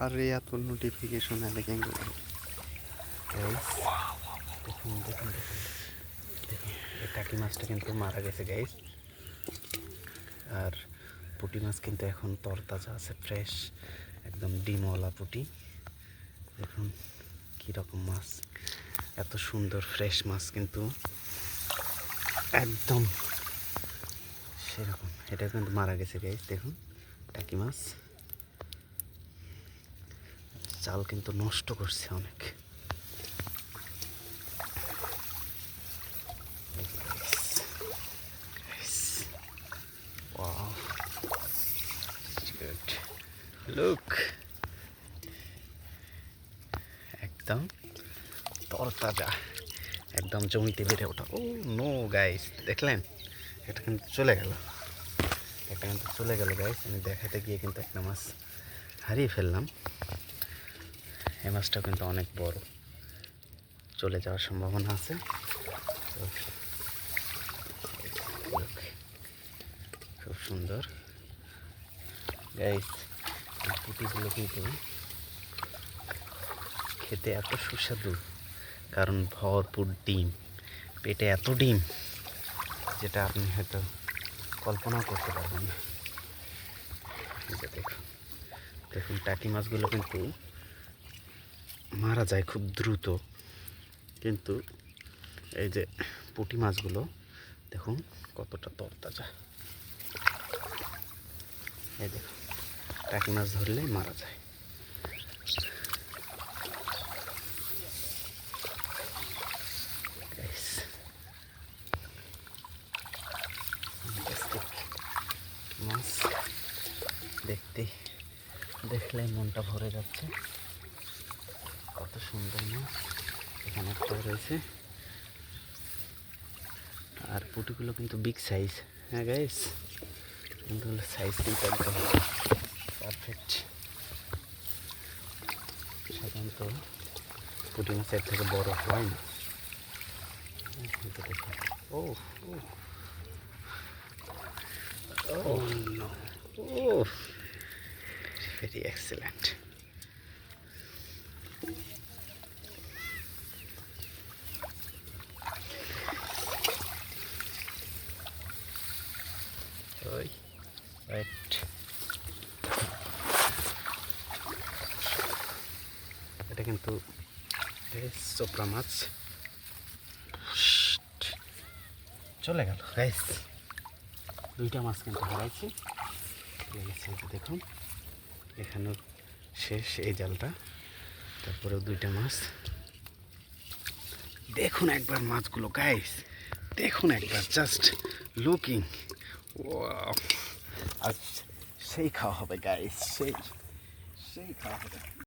আরে এত নোটিফিকেশন এলে কেন দেখুন দেখুন দেখুন দেখুন এই টাকি মাছটা কিন্তু মারা গেছে গাইস। আর পুঁটি মাছ কিন্তু এখন তরতাজা আছে, ফ্রেশ একদম ডিমওয়ালা পুঁটি। দেখুন কীরকম মাছ, এত সুন্দর ফ্রেশ মাছ কিন্তু একদম সেরকম। এটা কিন্তু মারা গেছে গাইস, দেখুন টাকি মাছ। জাল কিন্তু নষ্ট করছে অনেক। Wow, good. Look, একদম তরতাজা, একদম জমিতে বেড়ে ওঠা। ও নো গাইস, দেখলেন এটা কিন্তু চলে গেল, এটা কিন্তু চলে গেল গাইস। আমি দেখাতে গিয়ে কিন্তু একটা মাছ হারিয়ে ফেললাম। এই মাছটা কিন্তু অনেক বড়, চলে যাওয়ার সম্ভাবনা আছে। খুব সুন্দর গাইস। এই পুঁটিগুলো কিন্তু খেতে এত সুস্বাদু, কারণ ভরপুর ডিম, পেটে এত ডিম যেটা আপনি হয়তো কল্পনাও করতে পারবেন না। দেখুন দেখুন টাকি মাছগুলো কিন্তু মারা যায় খুব দ্রুত, কিন্তু এই যে পুঁটি মাছগুলো দেখুন কতটা তরতাজা। এই দেখুন টাকি মাছ ধরলে মারা যায়। মাছ দেখলে মনটা ভরে যাচ্ছে, কত সুন্দর মাছ। এখানে একটা রয়েছে, আর পুঁটিগুলো কিন্তু বিগ সাইজ। হ্যাঁ গাইস, কিন্তু সাইজ কিন্তু একদম পারফেক্ট। সাধারণত পুঁটি মাছের থেকে বড় হয় না। ও ও নো, ও ভেরি এক্সেলেন্ট। ওই রাইট, এটা কিন্তু চোপড়া মাছ। চলে গেল গাইস, দুইটা মাছ কিন্তু হারাইছি। দেখুন এখানেও শেষ এই জালটা, তারপরেও দুইটা মাছ। দেখুন একবার মাছগুলো গাইস, দেখুন একবার, জাস্ট লুকিং। আজ সেই খাওয়া হবে গাইস, সেই খাওয়া হবে।